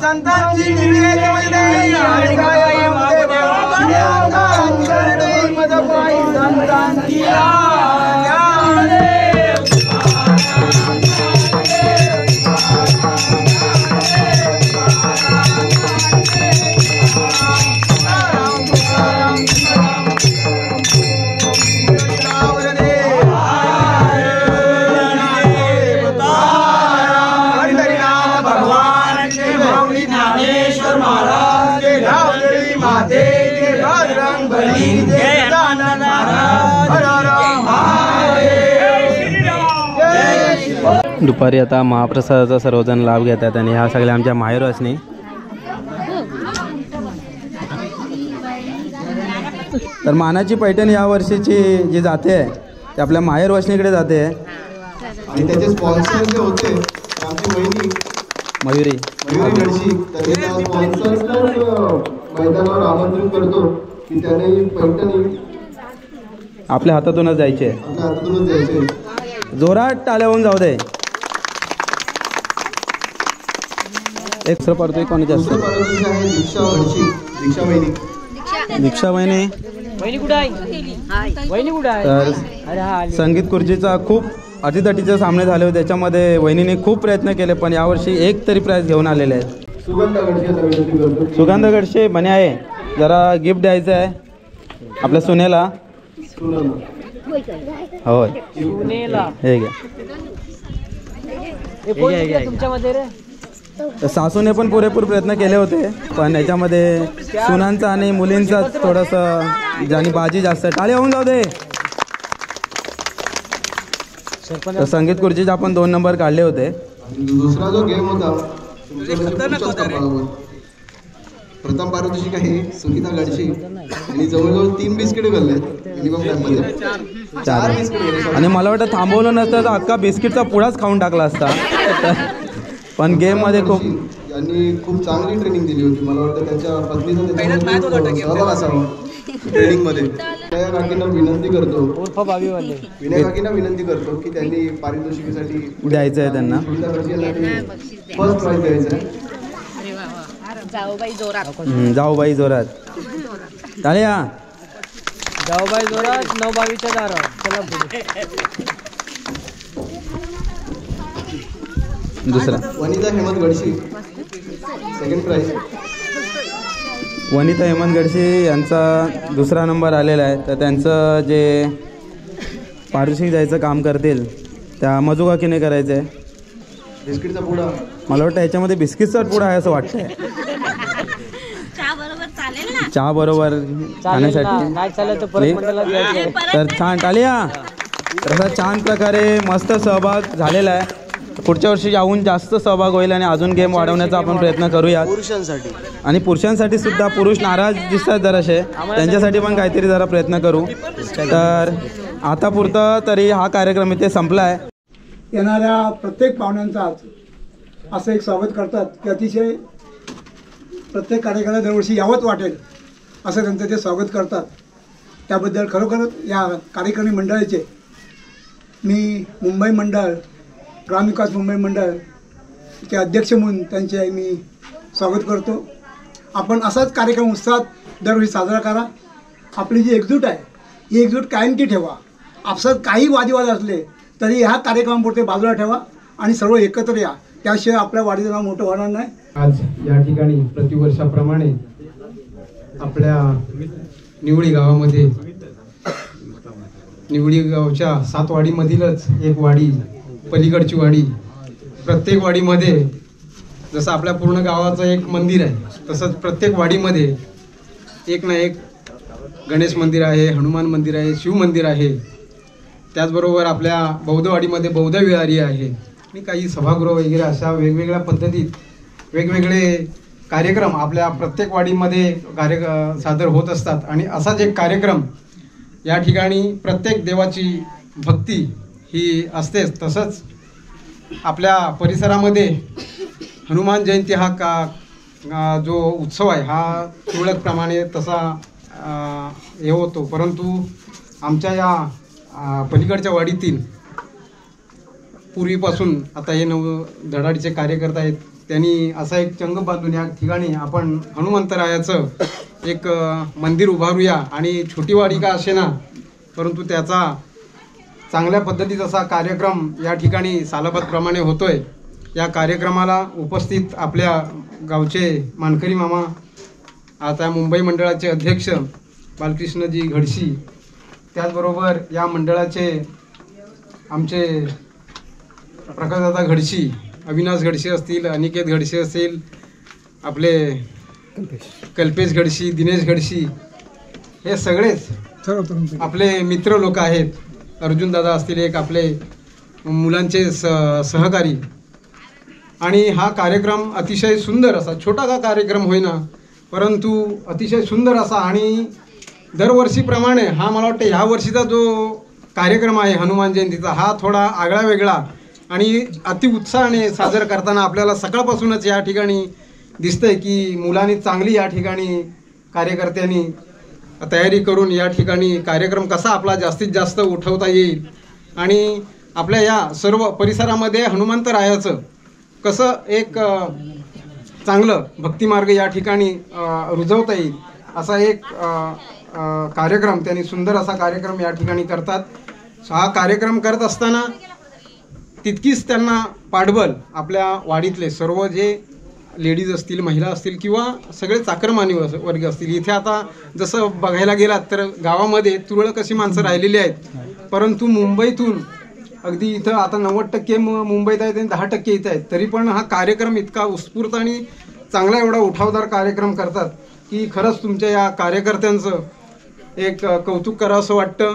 संतांची दुपारी आता महाप्रसादाचा सर्वजण लाभ घेतात आणि ह्या सगळ्या आमच्या माहेरवासनी. तर मानाची पैठण या वर्षीची जी जाते ते आपल्या माहेरवासनीकडे जाते आणि त्याचे स्पॉन्सर जे होते आमची वहिनी मयुरी गडशी, त्यांना स्पॉन्सर मैदानावर आमंत्रित करतो की त्याने पैठणी आपल्या हातातूनच जायचे. आपल्या हातातूनच जायचे. जोरात टाळ्या होऊन जाऊ दे. एक दुसरं पारतोय कोणी जास्त आहे दीक्षा गडशी, दीक्षा वहिनी. दीक्षा वहिनी तर संगीत खुर्चीचा खूप अटीतटीचे सामने झाले होते. त्याच्यामध्ये वहिनीने खूप प्रयत्न केले पण यावर्षी एक तरी प्राइज घेऊन आलेले आहेत. सुगंध गडशे म्हणे आहे जरा गिफ्ट द्यायचं आहे आपल्या सुनेला. होय हे घ्या. सासूने पण पुरेपूर प्रयत्न केले होते पण याच्यामध्ये सुनांचा आणि मुलींचा थोडंसं ज्यानी बाजी जास्त. टाळ्या होऊन जाऊ दे. तर संगीत खुर्चीचे आपण 2 नंबर काढले होते. दुसरा जो गेम होता प्रथम पारितोषिक आहे सुनीता गडशी आणि जवळजवळ 3 बिस्किट खाल्ले मिनिमम टाइममध्ये. 4 बिस्किट. आणि मला वाटतं थांबवलं नसतं तर अख्खा बिस्किटचा पुडाच खाऊन टाकला असता. पण गेम मध्ये खूप यांनी खूप चांगली ट्रेनिंग दिली होती. मला वाटतं त्यांच्या पत्नीचा सहभाग असावा ट्रेनिंग मध्ये. विनय काकींना विनंती करतो की त्यांनी पारितोषिकीसाठी द्यायचं आहे त्यांना फर्स्ट प्राइज द्यायचं आहे. जाऊबाई जोरात. टाळ्या. जाऊबाई जोरात 9-22च्या दारावर. चला पुढे. दुसरा वनिता हेमंत गडशी सेकंड प्राइज. वनिता हेमंत गडशी यांचा 2रा नंबर आलेला आहे. तर त्यांचं जे पारितोषिक द्यायचं काम करतील त्या मजू काकीने करायचं आहे. बिस्किटचा पुडा. मला वाटतं याच्यामध्ये बिस्किटचा पुडा आहे असं वाटतंय. चहा बरोबर खाण्यासाठी. तर छान टाळ्या. तसा छान प्रकारे मस्त सहभाग झालेला आहे. पुढच्या वर्षी याहून जास्त सहभाग होईल आणि अजून गेम वाढवण्याचा आपण प्रयत्न करूया पुरुषांसाठी. आणि पुरुषांसाठी सुद्धा पुरुष नाराज दिसतात जराशे त्यांच्यासाठी पण काहीतरी जरा प्रयत्न करू. तर आता पुरतं तरी हा कार्यक्रम इथे संपला आहे. येणाऱ्या प्रत्येक पाहुण्यांचा असं एक स्वागत करतात की अतिशय प्रत्येक कार्यक्रमाला दरवर्षी यावंच वाटेल असं त्यांचं ते स्वागत करतात. त्याबद्दल खरोखरच या कार्यक्रमी मंडळाचे मी मुंबई मंडळ ग्रामविकास मुंबई मंडळचे अध्यक्ष म्हणून त्यांचे मी स्वागत करतो. आपण असाच कार्यक्रम उत्साहात दरवर्षी साजरा करा. आपली जी एकजूट आहे ही एकजूट कायमची ठेवा. आपसात काही वादविवाद असले तरी ह्या कार्यक्रमापुरते बाजूला ठेवा आणि सर्व एकत्र या. त्याशिवाय आपल्या वाडीचं नाव मोठं होणार नाही. आज या ठिकाणी प्रतिवर्षाप्रमाणे आपल्या निवळी गावामध्ये निवळी गावच्या 7 वाडीमधीलच एक वाडी पलीकडची वाडी. प्रत्येक वाडीमध्ये जसं आपल्या पूर्ण गावाचं एक मंदिर आहे तसंच प्रत्येक वाडीमध्ये एक ना एक गणेश मंदिर आहे, हनुमान मंदिर आहे, शिव मंदिर आहे. त्याचबरोबर आपल्या बौद्धवाडीमध्ये बौद्ध विहारी आहे आणि काही सभागृह वगैरे अशा वेगवेगळ्या पद्धतीत वेगवेगळे कार्यक्रम आपल्या प्रत्येक वाडीमध्ये सादर होत असतात. आणि असाच एक कार्यक्रम या ठिकाणी प्रत्येक देवाची भक्ती ही असतेच. तसंच आपल्या परिसरामध्ये हनुमान जयंती हा जो उत्सव आहे हा तुरळकप्रमाणे तसा हे होतो. परंतु आमच्या या पलीकडच्या वाडीतील पूर्वीपासून आता हे धडाडीचे कार्यकर्ते आहेत, त्यांनी असा एक चंग बांधून या ठिकाणी आपण हनुमंतरायाचं एक मंदिर उभारूया. आणि छोटी वाडी का असेना, परंतु त्याचा चांगल्या पद्धतीत असा कार्यक्रम या ठिकाणी सालाबादप्रमाणे होतोय. या कार्यक्रमाला उपस्थित आपल्या गावचे मानकरी मामा, आता मुंबई मंडळाचे अध्यक्ष बालकृष्णजी घडशी, त्याचबरोबर या मंडळाचे आमचे प्रकाशदादा घडशी, अविनाश घडशी असतील, अनिकेत घडशी असतील, आपले कल्पेश घडशी, दिनेश घडशी, हे सगळेच आपले मित्र लोक आहेत. अर्जुन दादा असतील, एक आपले मुलांचे सहकारी. आणि हा कार्यक्रम अतिशय सुंदर असा, छोटा का कार्यक्रम होईना परंतु अतिशय सुंदर असा, आणि दरवर्षीप्रमाणे हा मला वाटतं ह्या वर्षीचा जो कार्यक्रम आहे हनुमान जयंतीचा हा थोडा आगळा वेगळा आणि अतिउत्साहाने साजरा करताना आपल्याला सकाळपासूनच या ठिकाणी दिसतंय की मुलांनी चांगली या ठिकाणी कार्यकर्त्यांनी तयारी करून या ठिकाणी कार्यक्रम कसा आपला जास्तीत जास्त उठवता येईल आणि आपल्या या सर्व परिसरामध्ये हनुमंतरायाचं कसं एक चांगलं भक्तिमार्ग या ठिकाणी रुजवता येईल असा एक कार्यक्रम त्यांनी सुंदर असा कार्यक्रम या ठिकाणी करतात. हा कार्यक्रम करत असताना तितकीच त्यांना पाठबळ आपल्या वाडीतले सर्व जे लेडीज असतील, महिला असतील किंवा सगळे चाकरमानी वर्ग असतील. इथे आता जसं बघायला गेलात तर गावामध्ये तुरळक अशी माणसं राहिलेली आहेत, परंतु मुंबईतून अगदी इथं आता 90% मुंबईत आहेत आणि 10% इथं आहेत. तरी पण हा कार्यक्रम इतका उत्स्फूर्त आणि चांगला एवढा उठावदार कार्यक्रम करतात की खरंच तुमच्या या कार्यकर्त्यांचं एक कौतुक करावं असं वाटतं.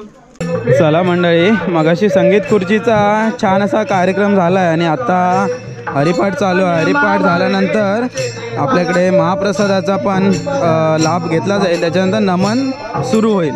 चला मंडळी, मगाशी संगीत खुर्चीचा छान असा कार्यक्रम झाला आहे आणि आता हरिपाठ चालू आहे. हरिपाठ झाल्यानंतर आपल्याकडे महाप्रसादाचा पण लाभ घेतला जाईल. त्याच्यानंतर नमन सुरू होईल.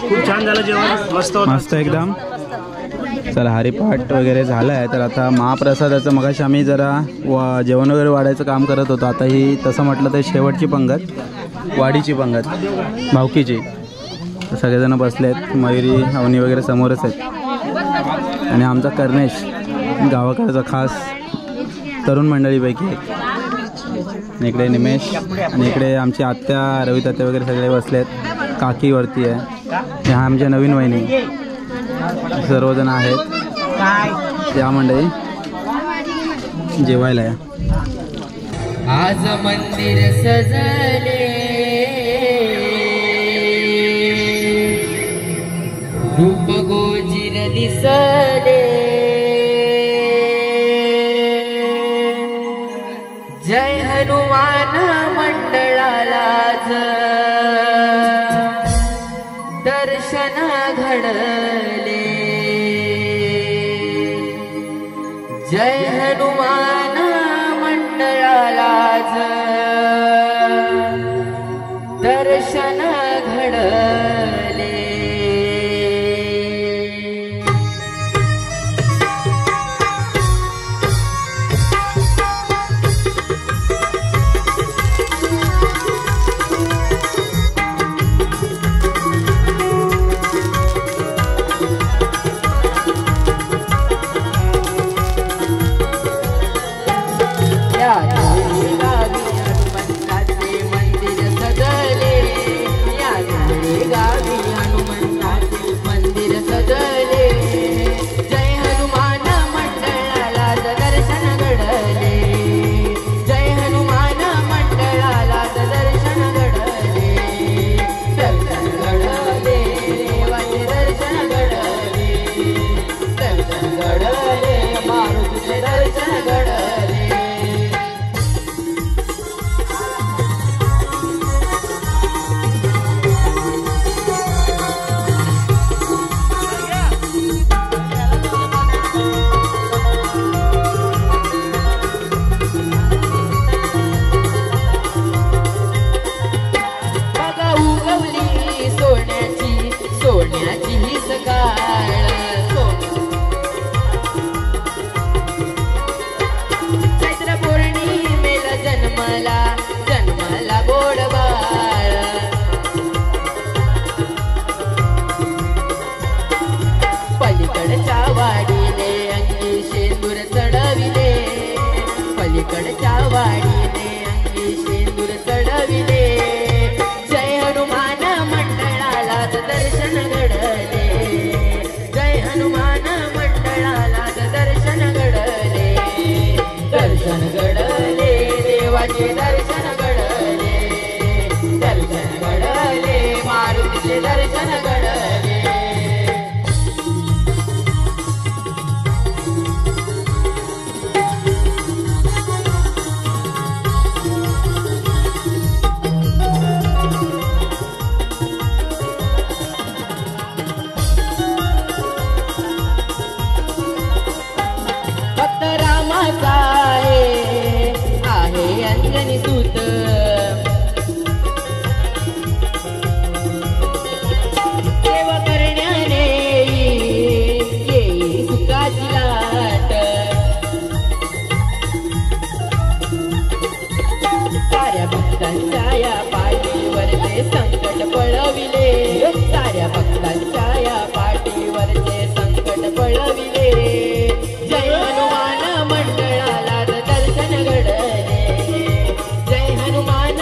खूप छान झालं जेवण, मस्त एकदम. चला, हरिपाठ वगैरे झालं आहे. तर आता महाप्रसादाचं मगाशी आम्ही जरा जेवण वगैरे वाढायचं काम करत होतो. आता ही तसं म्हटलं तर शेवटची पंगत, वाडीची पंगत, भावकीची. सगळेजण बसले आहेत. मयुरी, अवनी वगैरे समोरच आहेत. आणि आमचा कर्णेश गावाकडचा खास तरुण मंडळीपैकी एक. इकडे निमेश आणि इकडे आमची आत्या, रवितात्या वगैरे सगळे बसले आहेत. काकी वरती आहे. ह्या आमच्या नवीन वहिनी सर्वजण आहेत. या मंडळी जेवायला या. आज मंदिर सजले, रूप गोजिर दिसले, जय हनुमान मंडळाला दर्शन घडले जय हनुमान मंडळालाच दर्शन घडले जय हनुमान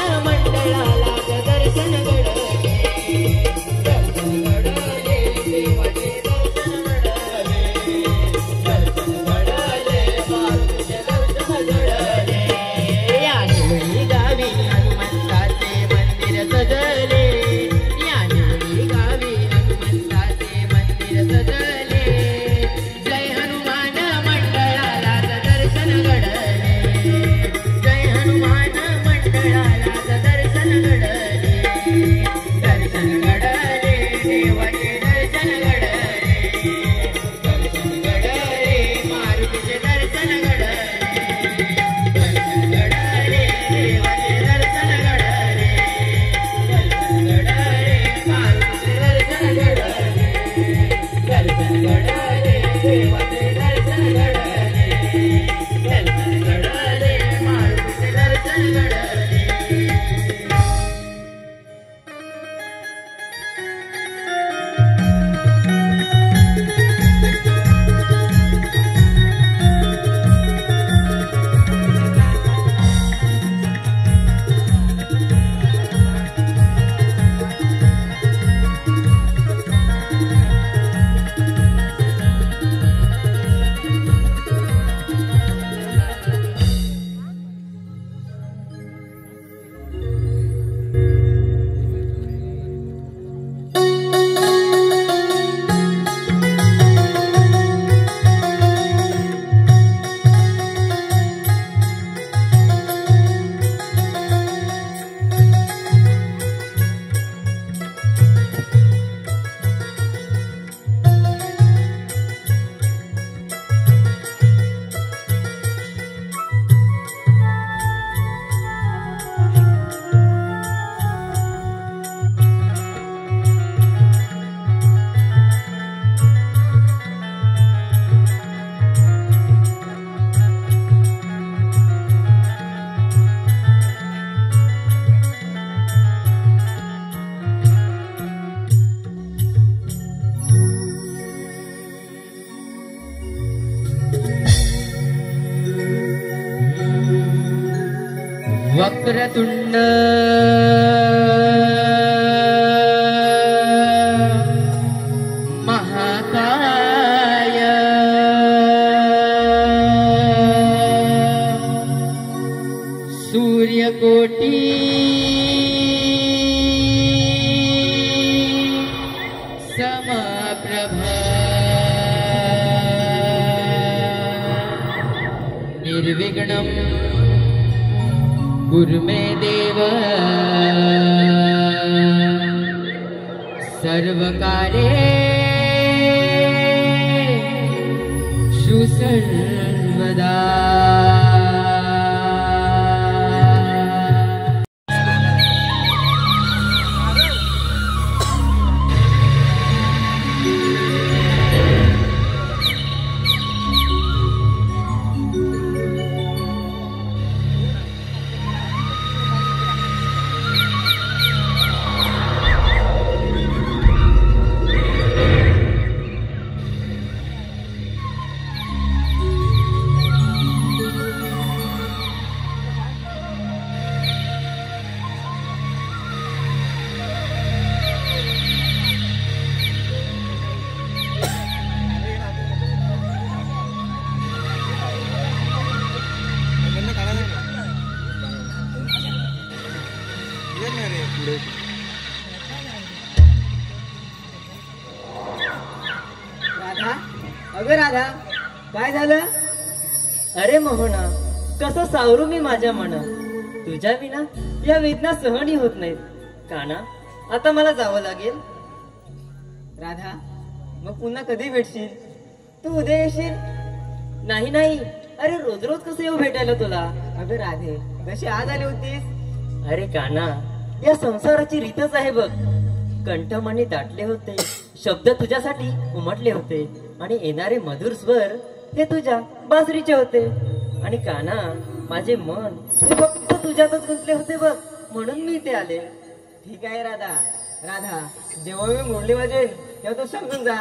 वक्रतुंड महाकाय सूर्यकोटी समप्रभ निर्विघ्नं कुरु मे देव सर्वकार्येषु सर्वदा। राधा, अगं राधा, काय झालं? अरे मोहना, कसं सावरू मी माझ्या मना. तुझ्या विना या वेदना सहनी होत नाहीत. काना, आता मला जावं लागेल. राधा, मग पुन्हा कधी भेटशील? तू उद्या येशील? नाही नाही, अरे रोज रोज कसं येऊ भेटायला तुला? अगं राधे, जशी आज आली होतीस. अरे काना, या संसाराची रीतच आहे बघ. कंठमणी दाटले होते, शब्द तुझ्यासाठी उमटले होते आणि येणारे मधुर स्वर हे तुझ्या बासरीचे होते. आणि काना, माझे मन फक्त तुझ्यातच गुंतले होते बघ, म्हणून मी इथे आले. ठीक आहे राधा. राधा, जेव्हा मी मुरली वाजेल तेव्हा तू समजून जा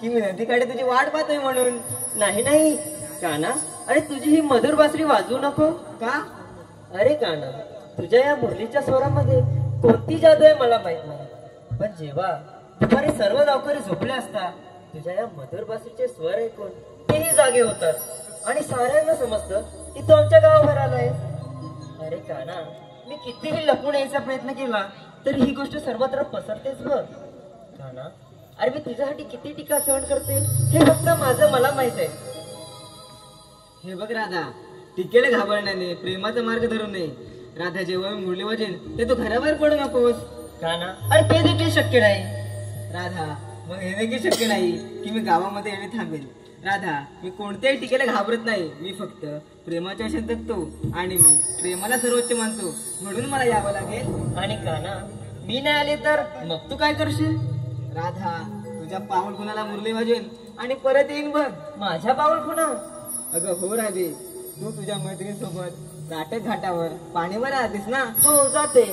की मी नदीकडे तुझी वाट पाहतोय म्हणून. नाही नाही काना, अरे तुझी ही मधुर बासरी वाजवू नको का? अरे काना, तुझ्या या मुरलीच्या स्वरामध्ये कोणती जादू आहे मला माहित नाही, पण जेव्हा दुपारी सर्व गावकरी झोपले असतात, तुझ्या या मधुर बासरीचे स्वर ऐकून तेही जागे होतात आणि साऱ्यांना समजतं की तू आमच्या गावावर आलाय. अरे काना, मी कितीही लपून यायचा प्रयत्न केला तरी ही गोष्ट सर्वत्र पसरतेच बघ. काना, अरे मी तुझ्यासाठी किती टीका सहन करते हे फक्त माझं मला माहित आहे. हे बघ राधा, टीकेला घाबरण्याने प्रेमाचा मार्ग धरू नये. राधा, जेव्हा मी मुरली वाजेल ते तू घराबाहेर पडू नकोस. काना, अरे ते देखील शक्य नाही. राधा, मग हे देखील शक्य नाही की मी गावामध्ये येणे थांबेल. राधा, मी कोणत्याही टीकेला घाबरत नाही. मी फक्त प्रेमाच्या आशेत जगतो आणि मी प्रेमाला सर्वोच्च मानतो, म्हणून मला यावं लागेल. आणि काना, मी नाही आले तर मग तू काय करशील? राधा, तुझ्या पाऊल खुणाला मुरली वाजेल आणि परत येईन बघ. माझ्या पाऊल खुणा? अगं हो राधे, तू तुझ्या मैत्रिणीसोबत राटक घाटावर पाणीवर आलीस ना? हो, जाते.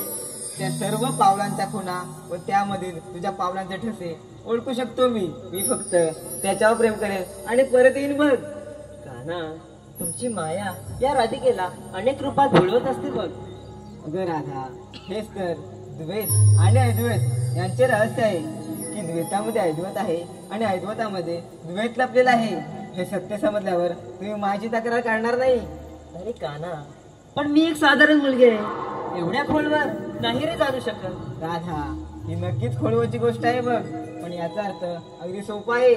त्या सर्व पावलांच्या खुणा व त्यामधील तुझ्या पावलांचे ठसे ओळखू शकतो मी. मी फक्त त्याच्यावर प्रेम करेन आणि परत येईन बघ. काना, तुमची माया या राधिकेला अनेक रूपात भुलवत असते बघ. अगं राधा, हेच तर द्वैत आणि अद्वैत यांचे रहस्य आहे की द्वैतामध्ये अद्वैत आहे आणि अद्वैतामध्ये द्वैत लपलेला आहे. हे सत्य समजल्यावर तुम्ही माझी तक्रार करणार नाही. अरे काना, पण मी एक साधारण मुलगी आहे, एवढ्या खोलवर नाही रे जाणू शकत. राधा, ही नक्कीच खोलवरची गोष्ट आहे बघ, पण याचा अर्थ अगदी सोपा आहे.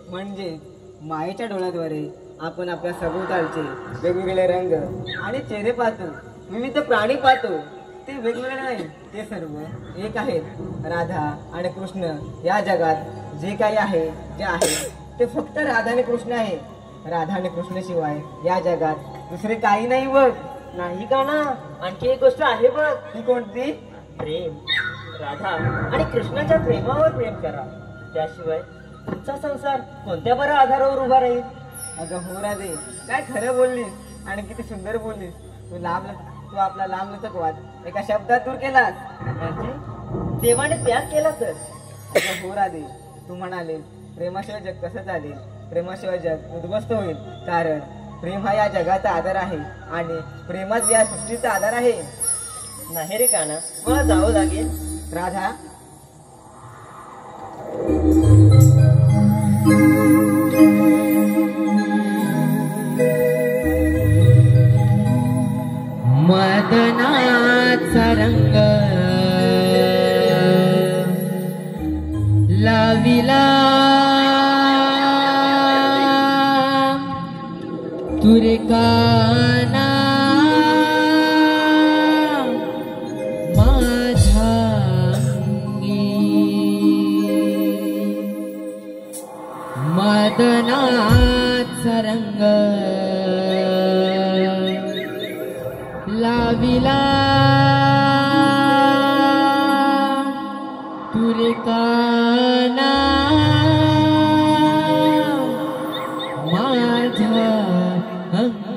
म्हणजे मायेच्या डोळ्याद्वारे आपण आपल्या सभोवतालचे वेगवेगळे रंग आणि चेहरे पाहतो, विविध प्राणी पाहतो. ते वेगवेगळे नाही, ते सर्व एक आहेत. राधा आणि कृष्ण या जगात जे काही आहे, जे आहे ते फक्त राधा आणि कृष्ण आहे. राधा आणि कृष्ण शिवाय या जगात दुसरे काही नाही बघ. नाही का ना, आणखी एक गोष्ट आहे बघ. ती कोणती? प्रेम. राधा आणि कृष्णाच्या प्रेमावर प्रेम करा, त्याशिवाय तुमचा संसार कोणत्या बऱ्या आधारावर उभा राहील? अगं हो राधे, काय खरं बोललीस आणि किती सुंदर बोललीस. तू आपला लांब लचकवाद एका शब्दात दूर केलास. म्हणजे देवाने त्याग केला तर? अगं हो राधे, तू म्हणाले प्रेमाशिवाय जग कसं चालेल? प्रेमाशिवाय जग उद्ध्वस्त होईल, कारण प्रेम हा या जगाचा आधार आहे आणि प्रेमात या सृष्टीचा आधार आहे. नाही रे काना, मला जावं लागेल. राधा, मदनाचा रंग लाविला तुरे काना माझ्या अंगी. मदनाचा रंग लाविला तुरे काना माझ्या अंगी.